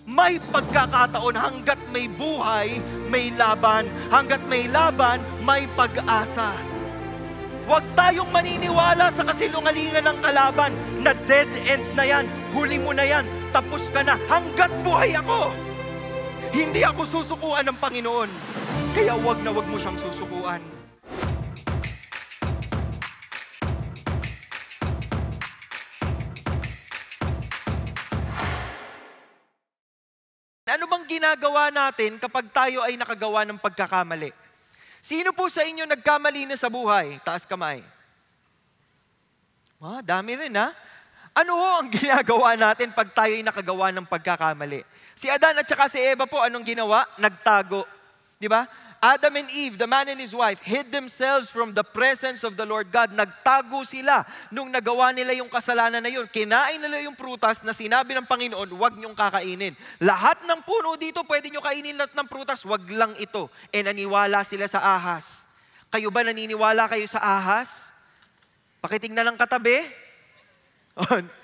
May pagkakataon hanggat may buhay, may laban. Hanggat may laban, may pag-asa. Huwag tayong maniniwala sa kasilungalingan ng kalaban na dead end na yan, huli mo na yan, tapos ka na. Hanggat buhay ako, hindi ako susukuan ng Panginoon. Kaya huwag na huwag mo siyang susukuan. Ano bang ginagawa natin kapag tayo ay nakagawa ng pagkakamali? Sino po sa inyo nagkamali na sa buhay? Taas kamay. Dami rin ha. Ano ho ang ginagawa natin pag tayo ay nakagawa ng pagkakamali? Si Adan at saka si Eva po, anong ginawa? Nagtago. Di ba? Adam and Eve, the man and his wife, hid themselves from the presence of the Lord God. Nagtago sila nung nagawa nila yung kasalanan na yun. Kinain nila yung prutas na sinabi ng Panginoon, huwag niyong kakainin. Lahat ng puno dito, pwede niyo kainin lahat ng prutas, huwag lang ito. E naniwala sila sa ahas. Kayo ba naniniwala kayo sa ahas? Pakitingnan ng katabi.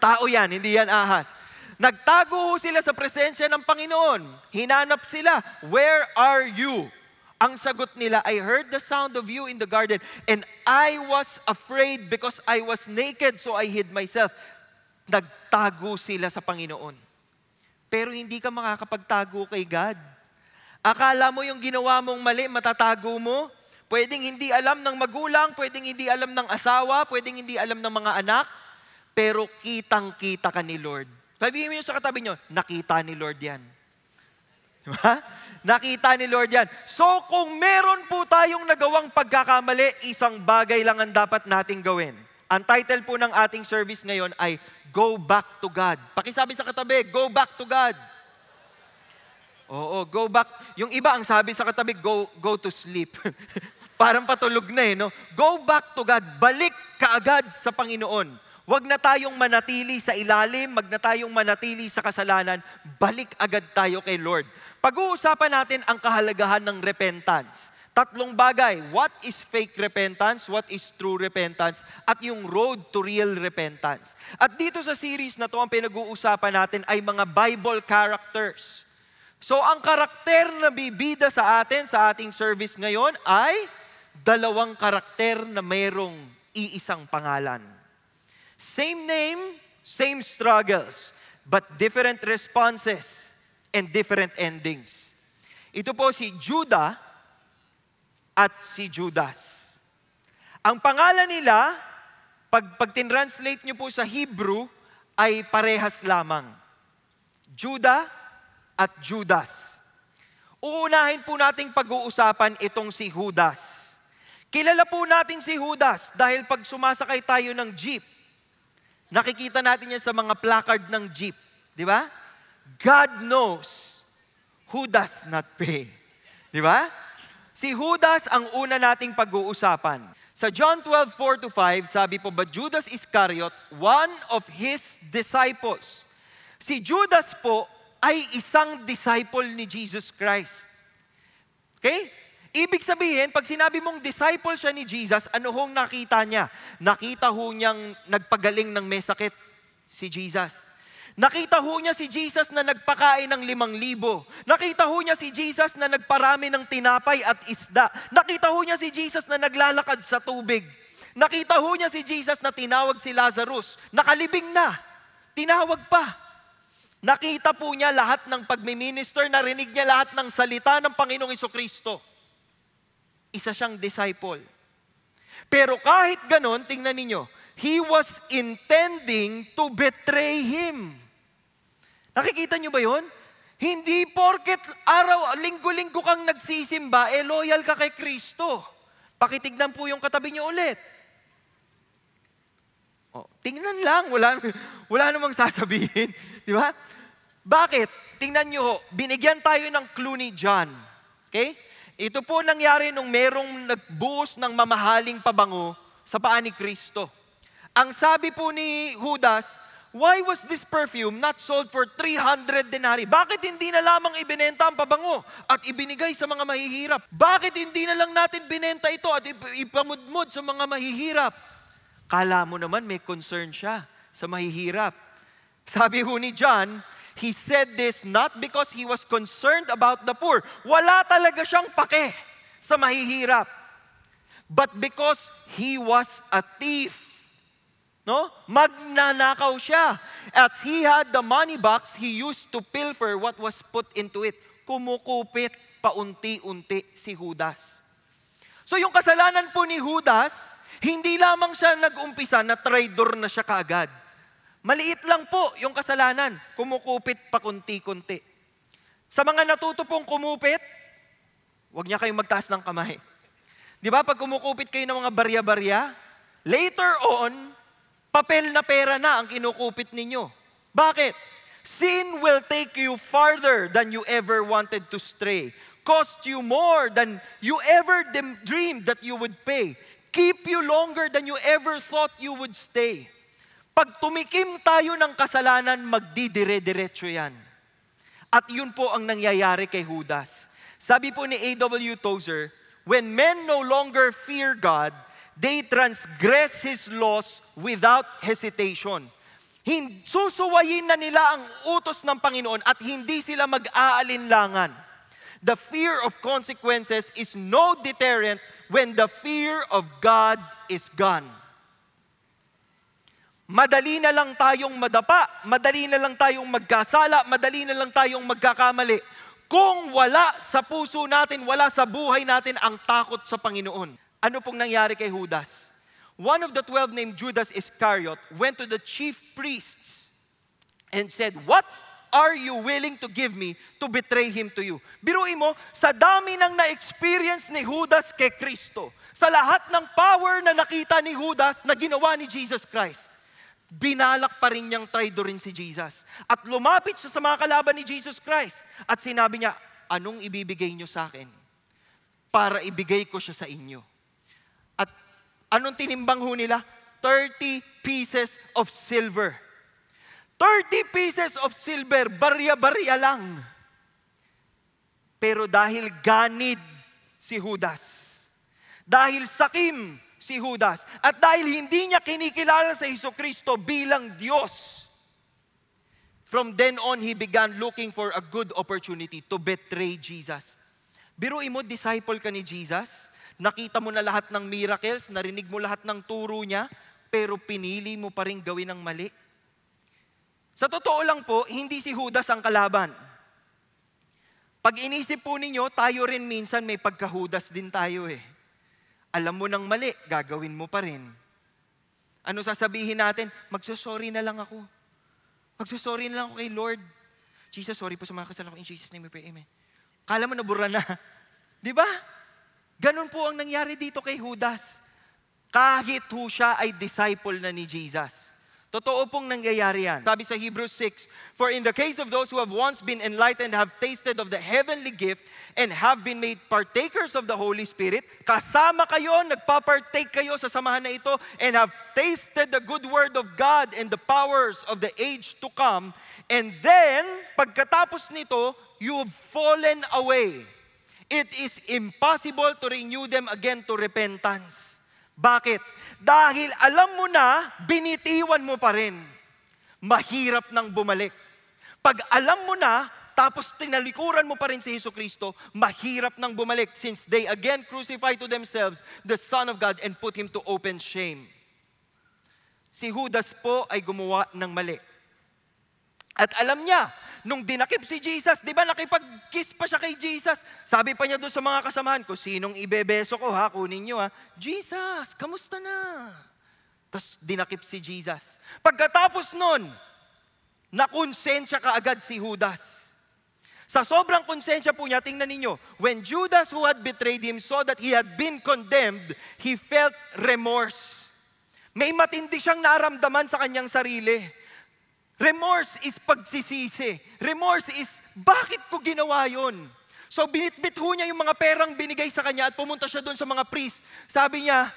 Tao yan, hindi yan ahas. Nagtago sila sa presensya ng Panginoon. Hinanap sila, where are you? Ang sagot nila, I heard the sound of you in the garden and I was afraid because I was naked so I hid myself. Nagtago sila sa Panginoon. Pero hindi ka makakapagtago kay God. Akala mo yung ginawa mong mali, matatago mo? Pwedeng hindi alam ng magulang, pwedeng hindi alam ng asawa, pwedeng hindi alam ng mga anak, pero kitang-kita ka ni Lord. Sabihin mo sa katabi nyo, nakita ni Lord yan. Diba? Nakita ni Lord yan. So kung meron po tayong nagawang pagkakamali, isang bagay lang ang dapat nating gawin. Ang title po ng ating service ngayon ay Go Back to God. Pakisabi sa katabi, Go Back to God. Oo, go back. Yung iba ang sabi sa katabi, go to sleep. Parang patulog na no? Go back to God. Balik kaagad sa Panginoon. Huwag na tayong manatili sa ilalim, wag na tayong manatili sa kasalanan. Balik agad tayo kay Lord. Pag-uusapan natin ang kahalagahan ng repentance. Tatlong bagay. What is fake repentance? What is true repentance? At yung road to real repentance. At dito sa series na to, ang pinag-uusapan natin ay mga Bible characters. So ang karakter na bibida sa atin, sa ating service ngayon ay dalawang karakter na mayroong iisang pangalan. Same name, same struggles, but different responses and different endings. Ito po si Judah at si Judas. Ang pangalan nila, pag tinranslate niyo po sa Hebrew, ay parehas lamang. Judah at Judas. Uunahin po nating pag-uusapan itong si Judas. Kilala po natin si Judas dahil pag sumasakay tayo ng jeep, nakikita natin yan sa mga placard ng jeep. Di ba? God knows who does not pay. Di ba? Si Judas ang una nating pag-uusapan. Sa John 12:4-5, sabi po, but Judas Iscariot, one of his disciples. Si Judas po ay isang disciple ni Jesus Christ. Okay? Ibig sabihin, pag sinabi mong disciple siya ni Jesus, ano hong nakita niya? Nakita ho niyang nagpagaling ng may sakit si Jesus. Nakita ho niya si Jesus na nagpakain ng 5,000. Nakita ho niya si Jesus na nagparami ng tinapay at isda. Nakita ho niya si Jesus na naglalakad sa tubig. Nakita ho niya si Jesus na tinawag si Lazarus. Nakalibing na. Tinawag pa. Nakita po niya lahat ng pagmiminister, narinig niya lahat ng salita ng Panginoong Jesucristo. Isa siyang disciple. Pero kahit ganon, tingnan ninyo, he was intending to betray him. Nakikita niyo ba yun? Hindi porket linggo-linggo kang nagsisimba, loyal ka kay Kristo. Pakitignan po yung katabi niyo ulit. Tingnan lang, wala namang sasabihin. Di ba? Bakit? Tingnan niyo, binigyan tayo ng clue ni John. Okay? Ito po nangyari nung merong nagbuhos ng mamahaling pabango sa paa ni Kristo. Ang sabi po ni Judas, why was this perfume not sold for 300 denarii? Bakit hindi na lamang ibinenta ang pabango at ibinigay sa mga mahihirap? Bakit hindi na lang natin binenta ito at ipamudmod sa mga mahihirap? Kala mo naman may concern siya sa mahihirap. Sabi ho ni John, He said this not because he was concerned about the poor. Wala talaga siyang pake sa mahihirap. But because he was a thief. No? Magnanakaw siya. As he had the money box, he used to pilfer what was put into it. Kumukupit paunti-unti si Judas. So yung kasalanan po ni Judas, hindi lamang siya nag-umpisa na traidor na siya kaagad. Maliit lang po yung kasalanan, kumukupit pa kunti-kunti. Sa mga natuto pong kumupit, huwag niya kayong magtaas ng kamay. Di ba, pag kumukupit kayo ng mga barya-barya, later on, papel na pera na ang kinukupit ninyo. Bakit? Sin will take you farther than you ever wanted to stray. Cost you more than you ever dreamed that you would pay. Keep you longer than you ever thought you would stay. Pag tumikim tayo ng kasalanan, magdidire-diretso yan. At yun po ang nangyayari kay Judas. Sabi po ni A.W. Tozer, when men no longer fear God, they transgress His laws without hesitation. Susuwayin na nila ang utos ng Panginoon at hindi sila mag-aalinlangan. The fear of consequences is no deterrent when the fear of God is gone. Madali na lang tayong madapa, madali na lang tayong magkasala, madali na lang tayong magkakamali. Kung wala sa puso natin, wala sa buhay natin ang takot sa Panginoon. Ano pong nangyari kay Judas? One of the 12 named Judas Iscariot went to the chief priests and said, "What are you willing to give me to betray him to you?" Biruin mo, sa dami ng na-experience ni Judas kay Kristo, sa lahat ng power na nakita ni Judas na ginawa ni Jesus Christ, binalak pa rin niyang traidorin si Jesus. At lumapit siya sa mga kalaban ni Jesus Christ. At sinabi niya, anong ibibigay niyo sa akin? Para ibigay ko siya sa inyo. At anong tinimbang ho nila? 30 pieces of silver. 30 pieces of silver, barya-barya lang. Pero dahil ganid si Judas, dahil sakim si Judas, at dahil hindi niya kinikilala sa Jesucristo bilang Diyos, from then on, he began looking for a good opportunity to betray Jesus. Biruin mo, disciple ka ni Jesus, nakita mo na lahat ng miracles, narinig mo lahat ng turo niya, pero pinili mo pa rin gawin ng mali. Sa totoo lang po, hindi si Judas ang kalaban. Pag inisip po ninyo, tayo rin minsan may pagka-Judas din tayo eh. Alam mo ng mali, gagawin mo pa rin. Ano sasabihin natin? Magsusorry na lang ako. Magsusorry na lang ako kay Lord. Jesus, sorry po sa mga kasalanan ko. In Jesus' name we pray, amen. Kala mo nabura na. Di ba? Ganun po ang nangyari dito kay Judas. Kahit ho siya ay disciple na ni Jesus. Totoo pong nangyayari yan. Sabi sa Hebrews 6, "For in the case of those who have once been enlightened, have tasted of the heavenly gift, and have been made partakers of the Holy Spirit," kasama kayo, nagpapartake kayo sa samahan na ito, "and have tasted the good word of God and the powers of the age to come, and then, pagkatapos nito, you have fallen away. It is impossible to renew them again to repentance." Bakit? Dahil alam mo na, binitiwan mo pa rin. Mahirap nang bumalik. Pag alam mo na, tapos tinalikuran mo pa rin si Jesucristo, mahirap nang bumalik, since they again crucified to themselves the Son of God and put Him to open shame. Si Judas po ay gumawa ng mali. At alam niya, nung dinakip si Jesus, di ba nakipag-kiss pa siya kay Jesus? Sabi pa niya doon sa mga kasamahan ko, "Sinong ibebeso ko ha? Kunin niyo ha." "Jesus, kamusta na?" Tapos dinakip si Jesus. Pagkatapos nun, nakonsensya kaagad si Judas. Sa sobrang konsensya po niya, tingnan ninyo, when Judas who had betrayed him saw that he had been condemned, he felt remorse. May matindi siyang naramdaman sa kanyang sarili. Remorse is pagsisisi. Remorse is, bakit ko ginawa yun? So binitbit ho niya yung mga perang binigay sa kanya at pumunta siya doon sa mga priest. Sabi niya,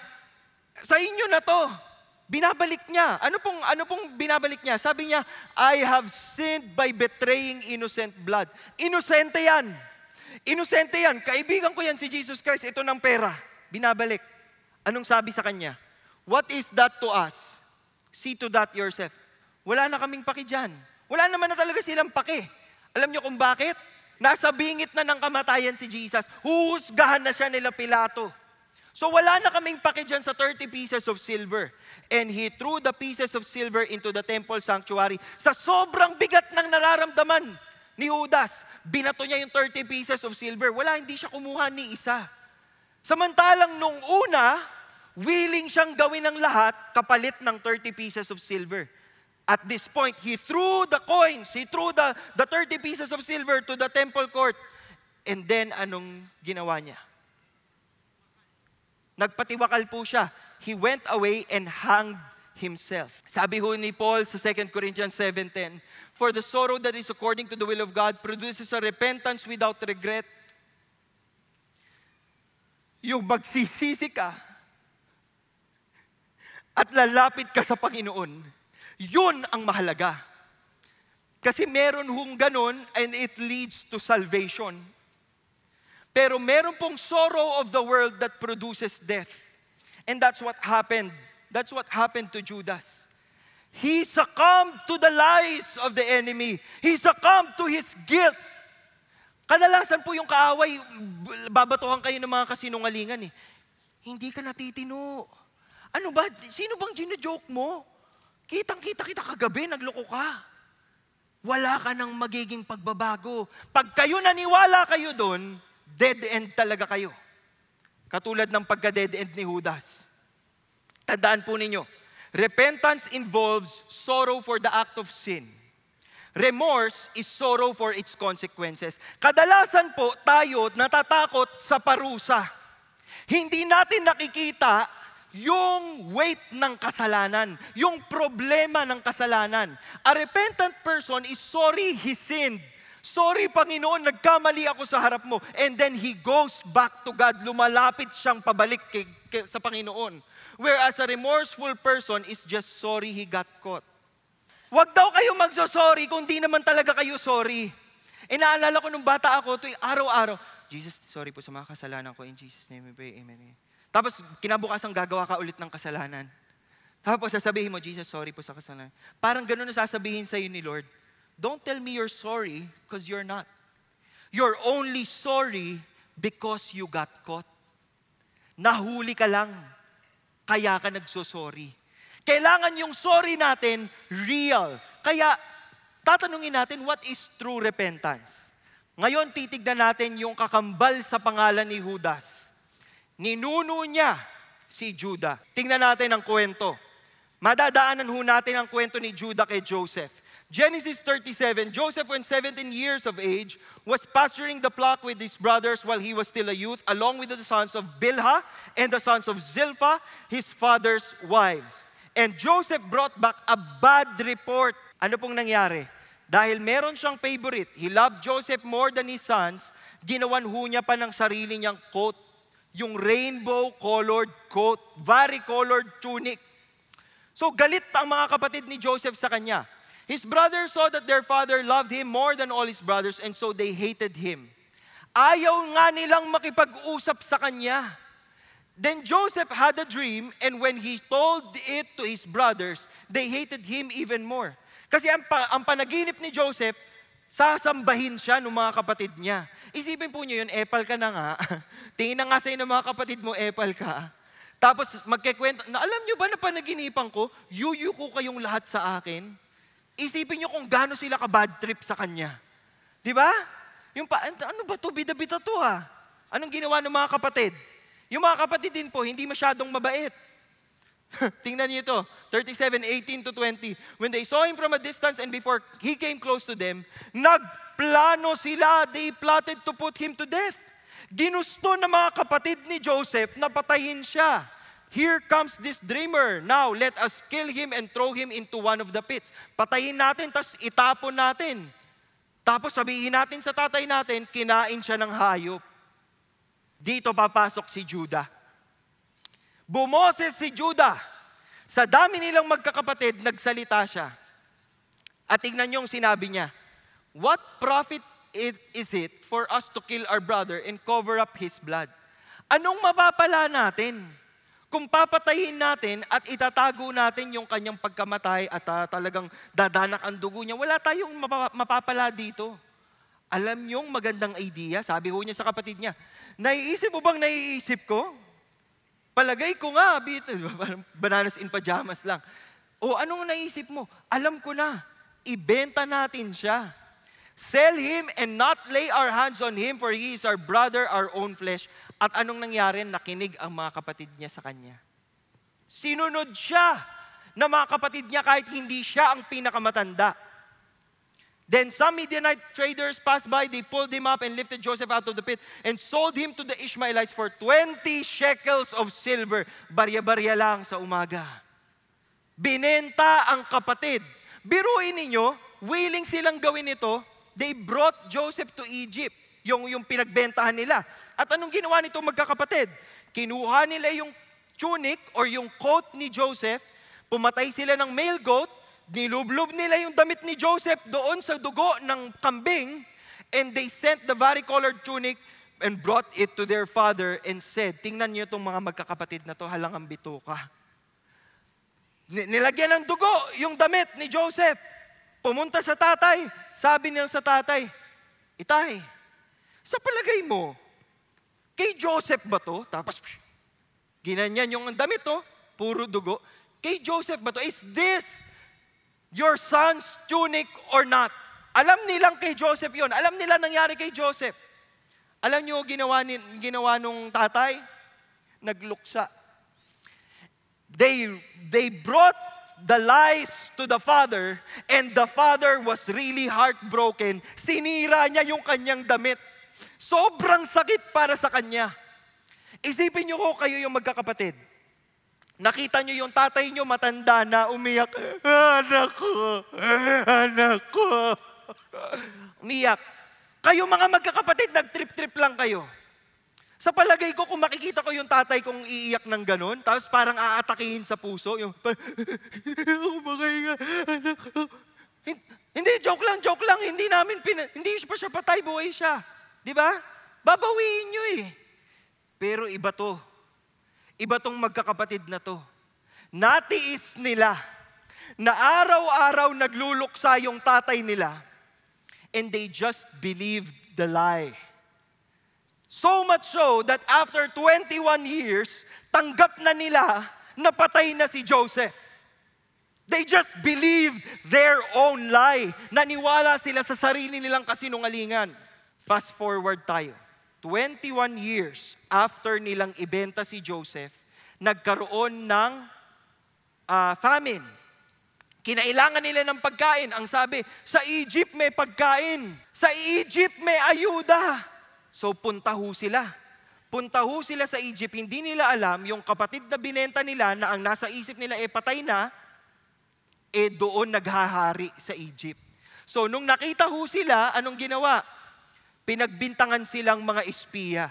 "Sa inyo na to." Binabalik niya. Ano pong binabalik niya? Sabi niya, "I have sinned by betraying innocent blood." Inosente yan. Inosente yan. Kaibigan ko yan si Jesus Christ. Ito ng pera. Binabalik. Anong sabi sa kanya? "What is that to us? See to that yourself." Wala na kaming paki dyan. Wala naman na talaga silang pake. Alam niyo kung bakit? Nasa bingit na ng kamatayan si Jesus. Huhusgahan na siya nila Pilato. So wala na kaming pake dyan sa 30 pieces of silver. And he threw the pieces of silver into the temple sanctuary. Sa sobrang bigat ng nararamdaman ni Judas, binato niya yung 30 pieces of silver. Wala, hindi siya kumuha ni isa. Samantalang nung una, willing siyang gawin ng lahat kapalit ng 30 pieces of silver. At this point, he threw the coins, he threw the 30 pieces of silver to the temple court. And then, anong ginawa niya? Nagpatiwakal po siya. He went away and hanged himself. Sabi ho ni Paul sa 2 Corinthians 7:10, for the sorrow that is according to the will of God produces a repentance without regret. Yung magsisisi ka at lalapit ka sa Panginoon, yun ang mahalaga. Kasi meron hong ganun and it leads to salvation. Pero meron pong sorrow of the world that produces death. And that's what happened. That's what happened to Judas. He succumbed to the lies of the enemy. He succumbed to his guilt. Kadalasan po yung kaaway, babatuhan kayo ng mga kasinungalingan eh. Hindi ka natitino. Ano ba? Sino bang gino-joke mo? Kitang-kita kita kagabi, nagloko ka. Wala ka nang magiging pagbabago. Pag kayo naniwala kayo doon, dead end talaga kayo. Katulad ng pagka-dead end ni Judas. Tandaan po ninyo, repentance involves sorrow for the act of sin. Remorse is sorrow for its consequences. Kadalasan po tayo natatakot sa parusa. Hindi natin nakikita yung weight ng kasalanan, yung problema ng kasalanan. A repentant person is sorry he sinned. Sorry, Panginoon, nagkamali ako sa harap mo. And then he goes back to God. Lumalapit siyang pabalik sa Panginoon. Whereas a remorseful person is just sorry he got caught. Huwag daw kayo magsosorry kung di naman talaga kayo sorry. E naalala ko nung bata ako, ito araw-araw, Jesus, sorry po sa mga kasalanan ko. In Jesus' name we pray, amen. Tapos kinabukasan gagawa ka ulit ng kasalanan. Tapos sasabihin mo, Jesus, sorry po sa kasalanan. Parang ganun na sasabihin sa'yo ni Lord. Don't tell me you're sorry because you're not. You're only sorry because you got caught. Nahuli ka lang, kaya ka nagsosorry. Kailangan yung sorry natin real. Kaya tatanungin natin, what is true repentance? Ngayon titignan natin yung kakambal sa pangalan ni Judas. Ninuno niya si Judah. Tingnan natin ang kwento. Madadaanan ho natin ang kwento ni Judah kay Joseph. Genesis 37, Joseph, when 17 years of age, was pasturing the flock with his brothers while he was still a youth, along with the sons of Bilhah and the sons of Zilpah, his father's wives. And Joseph brought back a bad report. Ano pong nangyari? Dahil meron siyang favorite, he loved Joseph more than his sons, ginawan ho niya pa ng sarili niyang coat, yung rainbow-colored coat, vari-colored tunic. So galit ang mga kapatid ni Joseph sa kanya. His brothers saw that their father loved him more than all his brothers, and so they hated him. Ayaw nga nilang makipag-usap sa kanya. Then Joseph had a dream, and when he told it to his brothers, they hated him even more. Kasi ang panaginip ni Joseph, sasambahin siya ng mga kapatid niya. Isipin po niyo yun, epal ka na nga. Tingin na nga sa'yo ng mga kapatid mo, epal ka. Tapos magkikwento, na alam niyo ba na panaginipan ko, yuyuko kayong lahat sa akin? Isipin niyo kung gaano sila ka-bad trip sa kanya. Di ba? Ano ba to? Bida-bida to ha. Anong ginawa ng mga kapatid? Yung mga kapatid din po, hindi masyadong mabait. Tingnan niyo ito, 37:18-20. When they saw him from a distance and before he came close to them, nagplano sila, they plotted to put him to death. Ginusto ng mga kapatid ni Joseph na patayin siya. Here comes this dreamer. Now, let us kill him and throw him into one of the pits. Patayin natin, tapos itapon natin. Tapos sabihin natin sa tatay natin, kinain siya ng hayop. Dito papasok si Judah. Bumoses si Judah. Sa dami nilang magkakapatid, nagsalita siya. At tignan niyo yung sinabi niya, what profit is it for us to kill our brother and cover up his blood? Anong mapapala natin Kung papatayin natin at itatago natin yung kanyang pagkamatay at talagang dadanak ang dugo niya, wala tayong mapapala dito. Alam niyong magandang idea? Sabi ho niya sa kapatid niya, naiisip mo bang naiisip ko? Palagay ko nga, bananas in pajamas lang. O anong naisip mo? Alam ko na, ibenta natin siya. Sell him and not lay our hands on him, for he is our brother, our own flesh. At anong nangyari? Nakinig ang mga kapatid niya sa kanya. Sinunod siya na mga kapatid niya kahit hindi siya ang pinakamatanda. Then some Midianite traders passed by, they pulled him up and lifted Joseph out of the pit and sold him to the Ishmaelites for 20 shekels of silver. Barya-barya lang sa umaga. Binenta ang kapatid. Biruin ninyo, willing silang gawin ito, they brought Joseph to Egypt. Yung pinagbentahan nila. At anong ginawa nito magkakapatid? Kinuha nila yung tunic or yung coat ni Joseph, pumatay sila ng male goat, nilublob nila yung damit ni Joseph doon sa dugo ng kambing, and they sent the varicolored tunic and brought it to their father and said, tingnan niyo itong mga magkakapatid na to, halangang bituka. Nilagyan ng dugo yung damit ni Joseph. Pumunta sa tatay, sabi niya sa tatay, Itay, sa palagay mo, kay Joseph ba to? Tapos, ginanyan yung damit to, puro dugo. Kay Joseph ba to? Is this your son's tunic or not? Alam nilang kay Joseph yon. Alam nila nangyari kay Joseph. Alam niyo ginawa nung tatay? Nagluksa. They brought the lies to the father, and the father was really heartbroken. Sinira niya yung kanyang damit. Sobrang sakit para sa kanya. Isipin niyo ko kayo yung magkakapatid. Nakita niyo yung tatay niyo matanda na umiyak. Anak ko. Umiyak. Kayo mga magkakapatid, nag-trip-trip lang kayo. Sa palagay ko, kung makikita ko yung tatay kong iiyak ng ganun, tapos parang aatakihin sa puso, yung anak ko. Hindi, joke lang. Hindi pa siya patay, buhay siya. Di ba? Babawiin nyo eh. Pero iba to. Iba tong magkakapatid na to. Natiis nila na araw-araw nagluluksa yung tatay nila, and they just believed the lie. So much so that after 21 years, tanggap na nila na patay na si Joseph. They just believed their own lie. Naniwala sila sa sarili nilang kasinungalingan. Fast forward tayo. 21 years after nilang ibenta si Joseph, nagkaroon ng famine. Kinailangan nila ng pagkain. Ang sabi, sa Egypt may pagkain. Sa Egypt may ayuda. So punta ho sila. Punta ho sila sa Egypt. Hindi nila alam, yung kapatid na binenta nila na ang nasa isip nila patay na, doon naghahari sa Egypt. So nung nakita ho sila, anong ginawa? Pinagbintangan silang mga espiya.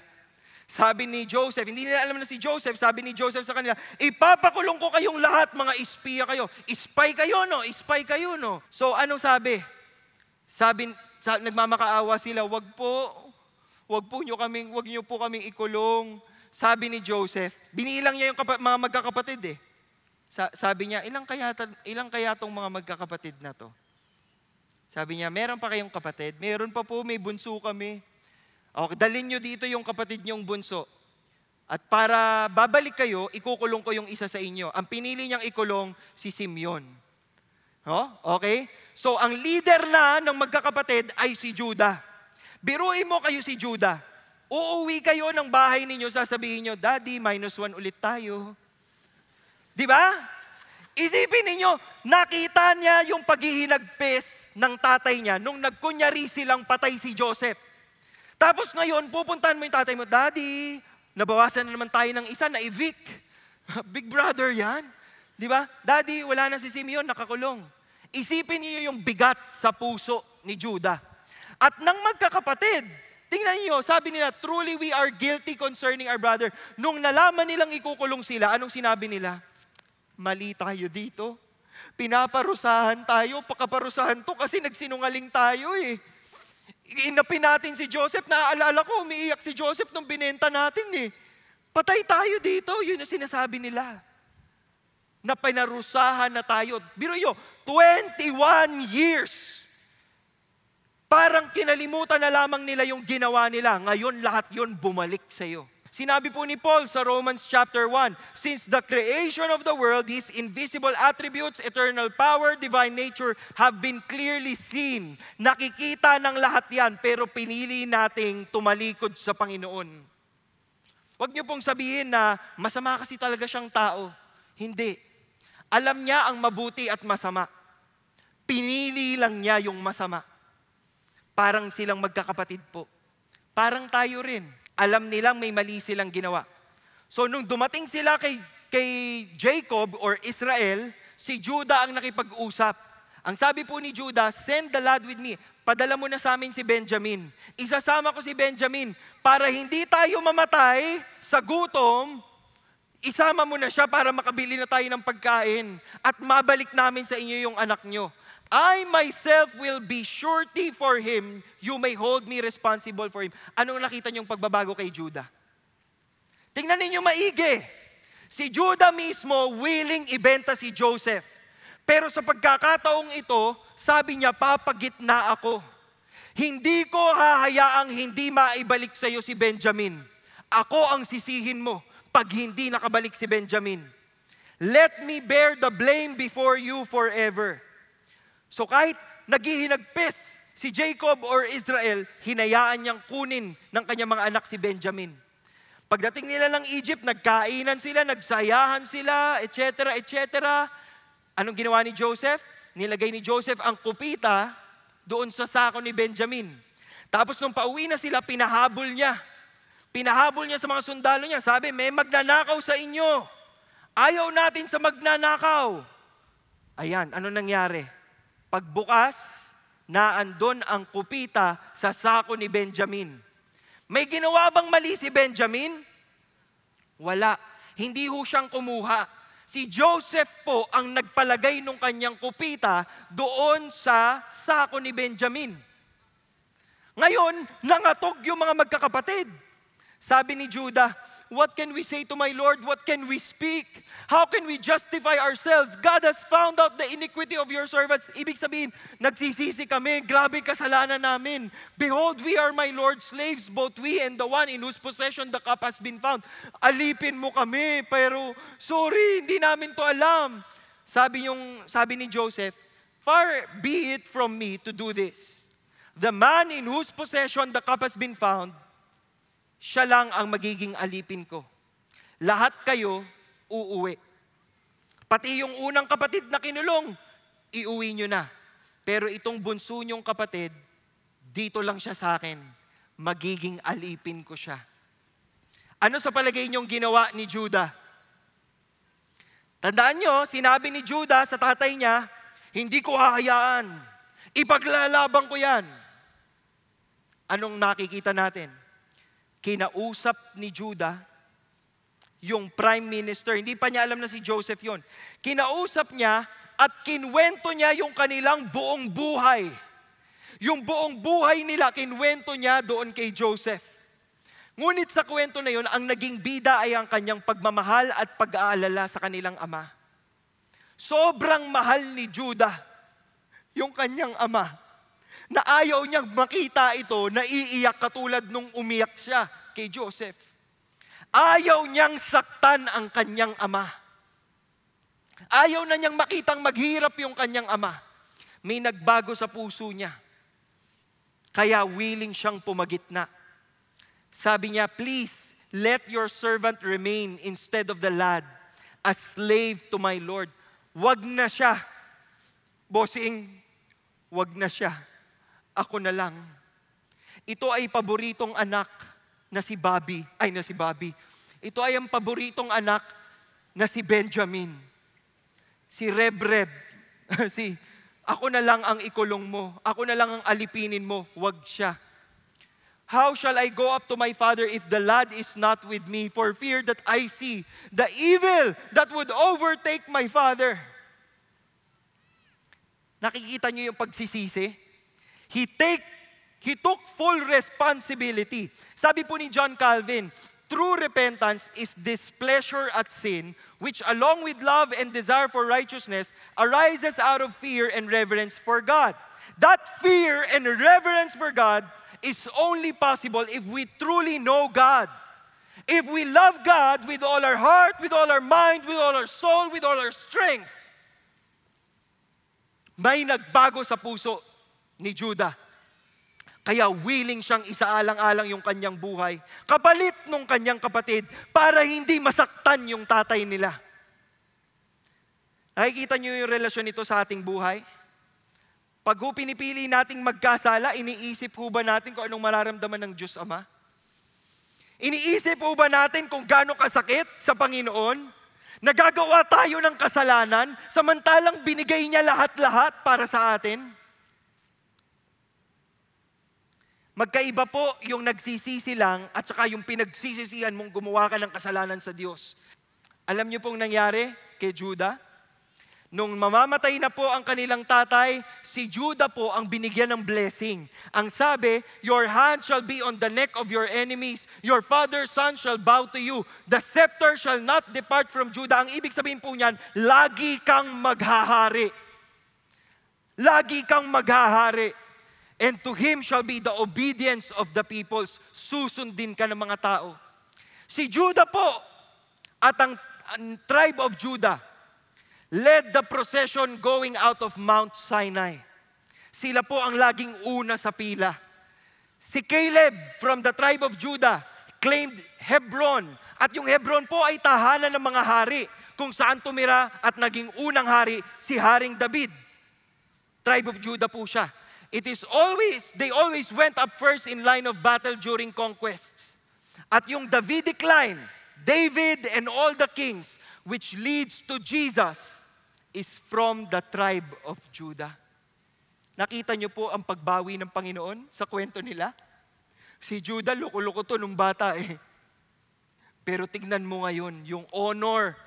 Sabi ni Joseph, hindi nila alam na si Joseph, sabi ni Joseph sa kanila, ipapakulong ko kayong lahat, mga espiya kayo. Spy kayo, no? Spy kayo, no? So anong sabi? Nagmamakaawa sila, wag niyo po kaming ikulong. Sabi ni Joseph, binilang niya yung mga magkakapatid eh. Sabi niya, ilang kaya tong mga magkakapatid na to? Sabi niya, meron pa kayong kapatid? Meron pa po, may bunso kami. Okay, dalhin nyo dito yung kapatid nyong bunso. At para babalik kayo, ikukulong ko yung isa sa inyo. Ang pinili niyang ikulong, si Simeon. Okay? So, ang leader na ng magkakapatid ay si Judah. Biruin mo kayo si Judah. Uuwi kayo ng bahay ninyo, sasabihin nyo, Daddy, -1 ulit tayo. Di ba? Isipin ninyo, nakita niya yung paghihinagpis ng tatay niya nung nagkunyari silang patay si Joseph. Tapos ngayon, pupuntahan mo yung tatay mo, Daddy, nabawasan na naman tayo ng isa, na-evict. Big brother yan. Di ba? Daddy, wala na si Simeon, nakakulong. Isipin niyo yung bigat sa puso ni Judah. At nang magkakapatid, tingnan niyo, sabi nila, truly we are guilty concerning our brother. Nung nalaman nilang ikukulong sila, anong sinabi nila? Mali tayo dito. Pinaparusahan tayo, pakaparusahan to kasi nagsinungaling tayo eh. Inapin natin si Joseph, naaalala ko, umiiyak si Joseph nung binenta natin eh. Patay tayo dito, yun ang sinasabi nila. Na pinarusahan na tayo. Biro nyo, 21 years. Parang kinalimutan na lamang nila yung ginawa nila. Ngayon lahat yun bumalik sa iyo. Sinabi po ni Paul sa Romans chapter 1, since the creation of the world, His invisible attributes, eternal power, divine nature have been clearly seen. Nakikita ng lahat yan, pero pinili nating tumalikod sa Panginoon. Huwag niyo pong sabihin na masama kasi talaga siyang tao. Hindi. Alam niya ang mabuti at masama. Pinili lang niya yung masama. Parang silang magkakapatid po. Parang tayo rin. Alam nilang may mali silang ginawa. So nung dumating sila kay Jacob or Israel, si Judah ang nakipag-usap. Ang sabi po ni Judah, send the lad with me. Padala mo na sa amin si Benjamin. Isasama ko si Benjamin para hindi tayo mamatay sa gutom. Isama mo na siya para makabili na tayo ng pagkain at mabalik namin sa inyo yung anak nyo. I myself will be surety for him. You may hold me responsible for him. Anong nakita niyong pagbabago kay Judah? Tingnan ninyo maigi. Si Judah mismo willing ibenta si Joseph. Pero sa pagkakataong ito, sabi niya, papagitna ako. Hindi ko hahayaang hindi maibalik sa iyo si Benjamin. Ako ang sisihin mo pag hindi nakabalik si Benjamin. Let me bear the blame before you forever. So kahit naghihinagpis si Jacob or Israel, hinayaan niyang kunin ng kanyang mga anak si Benjamin. Pagdating nila ng Egypt, nagkainan sila, nagsayahan sila, etc., etc. Anong ginawa ni Joseph? Nilagay ni Joseph ang kupita doon sa sako ni Benjamin. Tapos nung pauwi na sila, pinahabol niya. Pinahabol niya sa mga sundalo niya. Sabi, may magnanakaw sa inyo. Ayaw natin sa magnanakaw. Ayan, ano nangyari? Pagbukas, naandun ang kupita sa sako ni Benjamin. May ginawa bang mali si Benjamin? Wala. Hindi ho siyang kumuha. Si Joseph po ang nagpalagay ng kanyang kupita doon sa sako ni Benjamin. Ngayon, nangatog yung mga magkakapatid. Sabi ni Judah, what can we say to my Lord? What can we speak? How can we justify ourselves? God has found out the iniquity of your servants. Ibig sabihin, nagsisisi kami. Grabe kasalanan namin. Behold, we are my Lord's slaves, both we and the one in whose possession the cup has been found. Alipin mo kami, pero sorry, hindi namin to alam. Sabi ni Joseph, far be it from me to do this. The man in whose possession the cup has been found, siya lang ang magiging alipin ko. Lahat kayo uuwi. Pati yung unang kapatid na kinulong, iuwi nyo na. Pero itong bunso nyong kapatid, dito lang siya sa akin. Magiging alipin ko siya. Ano sa palagay nyong ginawa ni Judah? Tandaan nyo, sinabi ni Judah sa tatay niya, hindi ko hahayaan. Ipaglalaban ko yan. Anong nakikita natin? Kinausap ni Judah yung prime minister. Hindi pa niya alam na si Joseph yon. Kinausap niya at kinwento niya yung kanilang buong buhay. Yung buong buhay nila, kinwento niya doon kay Joseph. Ngunit sa kwento na yon, ang naging bida ay ang kanyang pagmamahal at pag-aalala sa kanilang ama. Sobrang mahal ni Judah yung kanyang ama, na ayaw niyang makita ito, na iiyak katulad nung umiyak siya kay Joseph. Ayaw niyang saktan ang kanyang ama. Ayaw na niyang makitang maghirap yung kanyang ama. May nagbago sa puso niya. Kaya willing siyang pumagitna. Sabi niya, please, let your servant remain instead of the lad, a slave to my Lord. Wag na siya. Bossing, wag na siya. Ako na lang. Ito ay paboritong anak na si Bobby. Ito ay ang paboritong anak na si Benjamin. Si Rebreb. Ako na lang ang ikulong mo. Ako na lang ang alipinin mo. Wag siya. How shall I go up to my father if the lad is not with me, for fear that I see the evil that would overtake my father? Nakikita niyo yung pagsisisi? He took full responsibility. Sabi po ni John Calvin, True repentance is displeasure at sin, which along with love and desire for righteousness arises out of fear and reverence for God. That fear and reverence for God is only possible if we truly know God. If we love God with all our heart, with all our mind, with all our soul, with all our strength. May nagbago sa puso ni Judah. Kaya willing siyang isaalang-alang yung kanyang buhay, kapalit nung kanyang kapatid, para hindi masaktan yung tatay nila. Nakikita niyo yung relasyon nito sa ating buhay? Pag pinipili nating magkasala, iniisip ho ba natin kung anong mararamdaman ng Diyos Ama? Iniisip ho ba natin kung gaano kasakit sa Panginoon? Nagagawa tayo ng kasalanan, samantalang binigay niya lahat-lahat para sa atin? Magkaiba po yung nagsisisi lang at saka yung pinagsisisihan mong gumawa ka ng kasalanan sa Diyos. Alam niyo pong nangyari kay Judah? Nung mamamatay na po ang kanilang tatay, si Judah po ang binigyan ng blessing. Ang sabi, your hand shall be on the neck of your enemies. Your father's son shall bow to you. The scepter shall not depart from Judah. Ang ibig sabihin po niyan, lagi kang maghahari. Lagi kang maghahari. And to him shall be the obedience of the peoples. Susundin ka ng mga tao. Si Judah po at ang tribe of Judah led the procession going out of Mount Sinai. Sila po ang laging una sa pila. Si Caleb from the tribe of Judah claimed Hebron. At yung Hebron po ay tahanan ng mga hari kung saan tumira at naging unang hari si Haring David. Tribe of Judah po siya. They always went up first in line of battle during conquests. At yung Davidic line, David and all the kings, which leads to Jesus, is from the tribe of Judah. Nakita niyo po ang pagbawi ng Panginoon sa kwento nila? Si Judah, loko-loko to nung bata eh. Pero tignan mo ngayon, yung honor.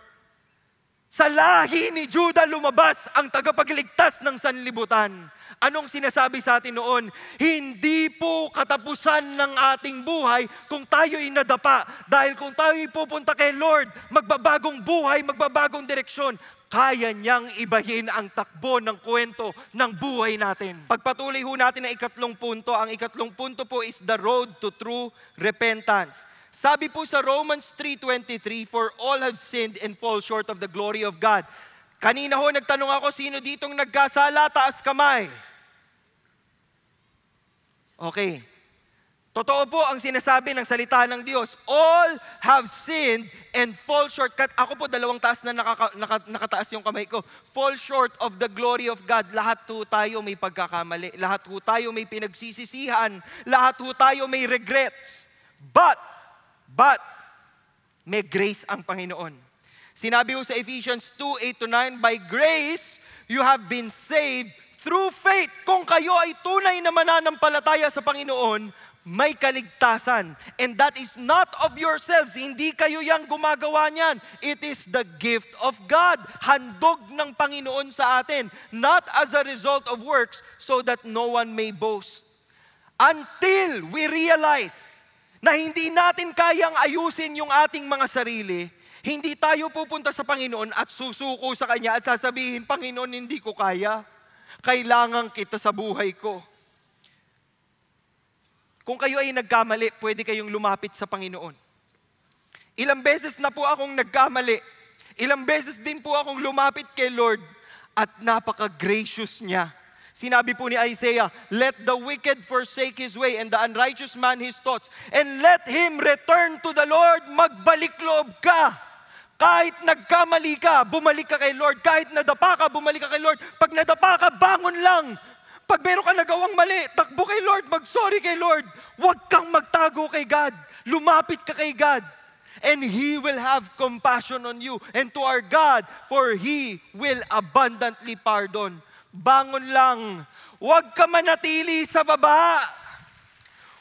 Sa lahi ni Judah lumabas ang tagapagligtas ng sanlibutan. Anong sinasabi sa atin noon? Hindi po katapusan ng ating buhay kung tayo'y nadapa. Dahil kung tayo'y pupunta kay Lord, magbabagong buhay, magbabagong direksyon. Kaya niyang ibahin ang takbo ng kwento ng buhay natin. Pagpatuloy ho natin ang ikatlong punto. Ang ikatlong punto po is the road to true repentance. Sabi po sa Romans 3:23, for all have sinned and fall short of the glory of God. Kanina ho nagtanong ako, sino ditong nagkasala? Taas kamay. Okay. Totoo po ang sinasabi ng salita ng Diyos. All have sinned and fall short. Ako po, dalawang taas na nakataas yung kamay ko. Fall short of the glory of God. Lahat po tayo may pagkakamali. Lahat po tayo may pinagsisisihan. Lahat po tayo may regrets. But, may grace ang Panginoon. Sinabi ko sa Ephesians 2:8-9, by grace, you have been saved through faith. Kung kayo ay tunay na mananampalataya sa Panginoon, may kaligtasan. And that is not of yourselves. Hindi kayo yang gumagawa niyan. It is the gift of God. Handog ng Panginoon sa atin. Not as a result of works, so that no one may boast. Until we realize na hindi natin kayang ayusin yung ating mga sarili, hindi tayo pupunta sa Panginoon at susuko sa Kanya at sasabihin, Panginoon, hindi ko kaya. Kailangan kita sa buhay ko. Kung kayo ay nagkamali, pwede kayong lumapit sa Panginoon. Ilang beses na po akong nagkamali. Ilang beses din po akong lumapit kay Lord at napaka-gracious niya. Sinabi po ni Isaiah, let the wicked forsake his way and the unrighteous man his thoughts, and let him return to the Lord. Magbalik loob ka. Kahit nagkamali ka, bumalik ka kay Lord. Kahit nadapa ka, bumalik ka kay Lord. Pag nadapa ka, bangon lang. Pag meron ka nagawang mali, takbo kay Lord, mag-sorry kay Lord. Huwag kang magtago kay God. Lumapit ka kay God. And He will have compassion on you. And to our God, for He will abundantly pardon. Bangon lang. Huwag ka manatili sa baba.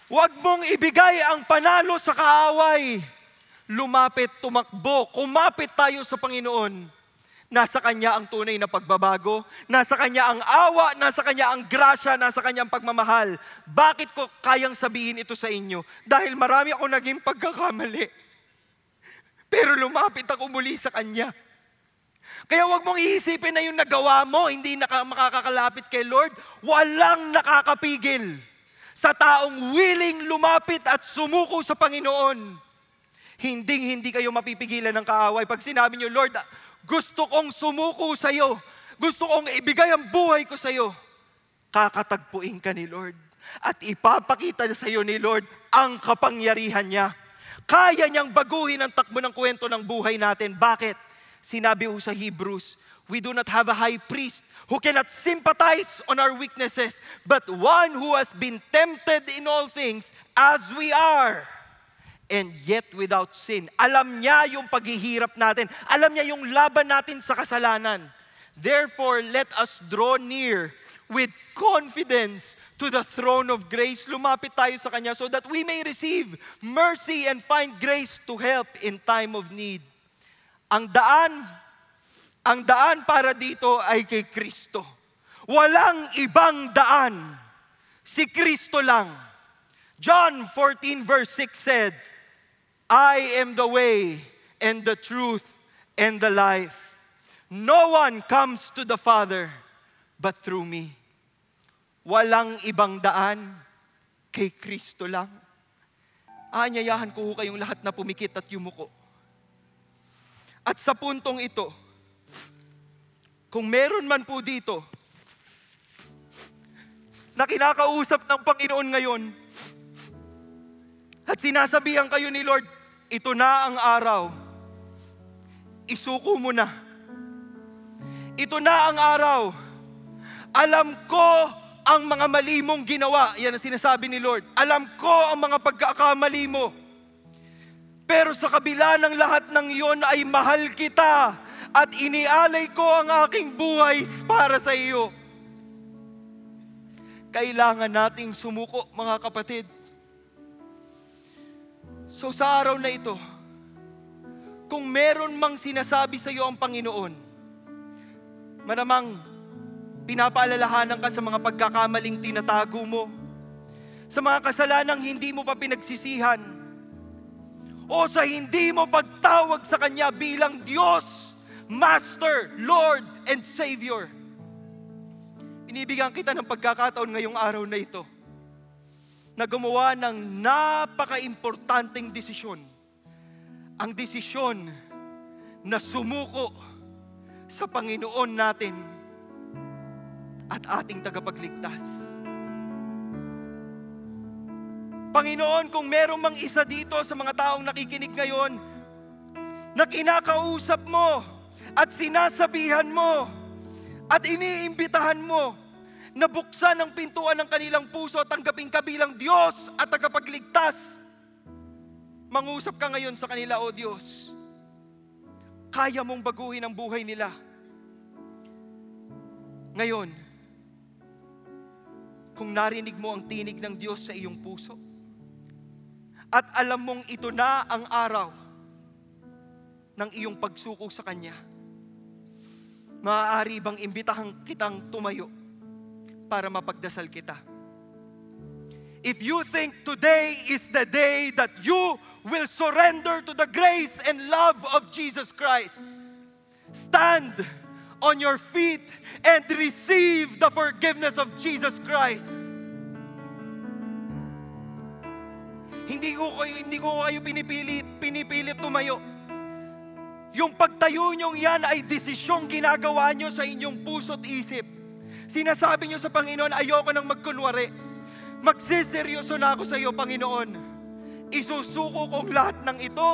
Huwag mong ibigay ang panalo sa kaaway. Lumapit, tumakbo, kumapit tayo sa Panginoon. Nasa Kanya ang tunay na pagbabago. Nasa Kanya ang awa, nasa Kanya ang grasya, nasa Kanya ang pagmamahal. Bakit ko kayang sabihin ito sa inyo? Dahil marami ako naging pagkakamali. Pero lumapit ako muli sa Kanya. Kaya wag mong iisipin na yung nagawa mo, hindi makakakalapit kay Lord. Walang nakakapigil sa taong willing lumapit at sumuko sa Panginoon. Hindi kayo mapipigilan ng kaaway. Pag sinabi niyo, Lord, gusto kong sumuko sa iyo. Gusto kong ibigay ang buhay ko sa iyo. Kakatagpuin ka ni Lord. At ipapakita sa iyo ni Lord ang kapangyarihan niya. Kaya niyang baguhin ang takbo ng kwento ng buhay natin. Bakit? Sinabi sa Hebrews, we do not have a high priest who cannot sympathize on our weaknesses, but one who has been tempted in all things as we are, and yet without sin. Alam niya yung paghihirap natin. Alam niya yung laban natin sa kasalanan. Therefore, let us draw near with confidence to the throne of grace. Lumapit tayo sa Kanya so that we may receive mercy and find grace to help in time of need. Ang daan para dito ay kay Kristo. Walang ibang daan. Si Kristo lang. John 14 verse 6 said, I am the way and the truth and the life. No one comes to the Father but through me. Walang ibang daan, kay Kristo lang. Aanyayahan ko kayong lahat na pumikit at yumuko. At sa puntong ito, kung meron man po dito na kinakausap ng Panginoon ngayon at sinasabihan kayo ni Lord, ito na ang araw, isuko mo na. Ito na ang araw, alam ko ang mga mali mong ginawa. Yan ang sinasabi ni Lord. Alam ko ang mga pagkakamali mo. Pero sa kabila ng lahat ng iyon ay mahal kita at inialay ko ang aking buhay para sa iyo. Kailangan nating sumuko, mga kapatid. So sa araw na ito, kung meron mang sinasabi sa iyo ang Panginoon, malamang pinapaalalahanan ka sa mga pagkakamaling tinatago mo, sa mga kasalanang hindi mo pa pinagsisihan, o sa hindi mo pagtawag sa Kanya bilang Diyos, Master, Lord, and Savior. Binibigyan kita ng pagkakataon ngayong araw na ito na gumawa ng napaka-importanteng desisyon. Ang desisyon na sumuko sa Panginoon natin at ating tagapagligtas. Panginoon, kung meron mang isa dito sa mga taong nakikinig ngayon na kinakausap mo at sinasabihan mo at iniimbitahan mo na buksan ang pintuan ng kanilang puso at tanggapin ka bilang Diyos at tagapagligtas, mangusap ka ngayon sa kanila, O Diyos. Kaya mong baguhin ang buhay nila. Ngayon, kung narinig mo ang tinig ng Diyos sa iyong puso, at alam mong ito na ang araw ng iyong pagsuko sa Kanya, maaari bang imbitahan kitang tumayo para mapagdasal kita? If you think today is the day that you will surrender to the grace and love of Jesus Christ, stand on your feet and receive the forgiveness of Jesus Christ. Hindi ko kayo pinipilit tumayo. Yung pagtayo nyong yan ay desisyong ginagawa nyo sa inyong puso't isip. Sinasabi nyo sa Panginoon, ayoko nang magkunwari. Magsiseryoso na ako sa iyo, Panginoon. Isusuko kong lahat ng ito.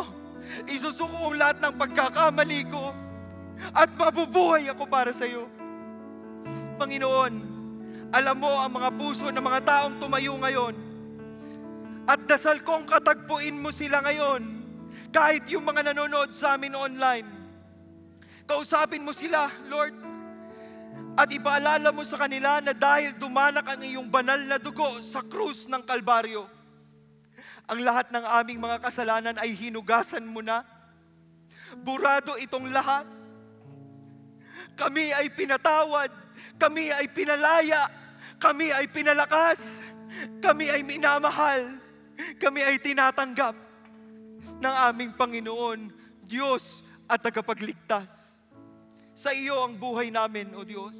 Isusuko kong lahat ng pagkakamali ko. At mabubuhay ako para sa iyo. Panginoon, alam mo ang mga puso ng mga taong tumayo ngayon. At dasal kong katagpuin mo sila ngayon. Kahit yung mga nanonood sa amin online. Kausapin mo sila, Lord. At ipaalala mo sa kanila na dahil dumanak ang iyong banal na dugo sa krus ng Kalbaryo, ang lahat ng aming mga kasalanan ay hinugasan mo na. Burado itong lahat. Kami ay pinatawad. Kami ay pinalaya. Kami ay pinalakas. Kami ay minamahal. Kami ay tinatanggap ng aming Panginoon, Diyos at tagapagligtas. Sa iyo ang buhay namin, O Diyos.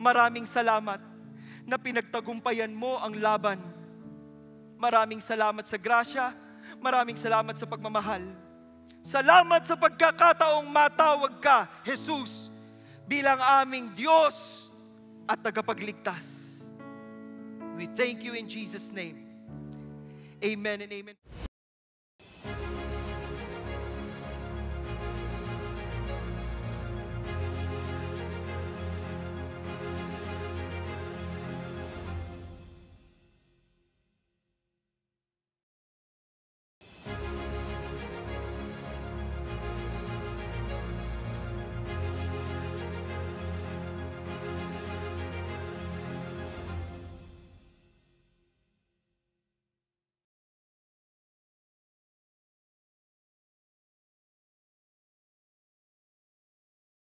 Maraming salamat na pinagtagumpayan mo ang laban. Maraming salamat sa grasya. Maraming salamat sa pagmamahal. Salamat sa pagkakataong matawag ka, Jesus, bilang aming Diyos at tagapagligtas. We thank you in Jesus' name. Amen and amen.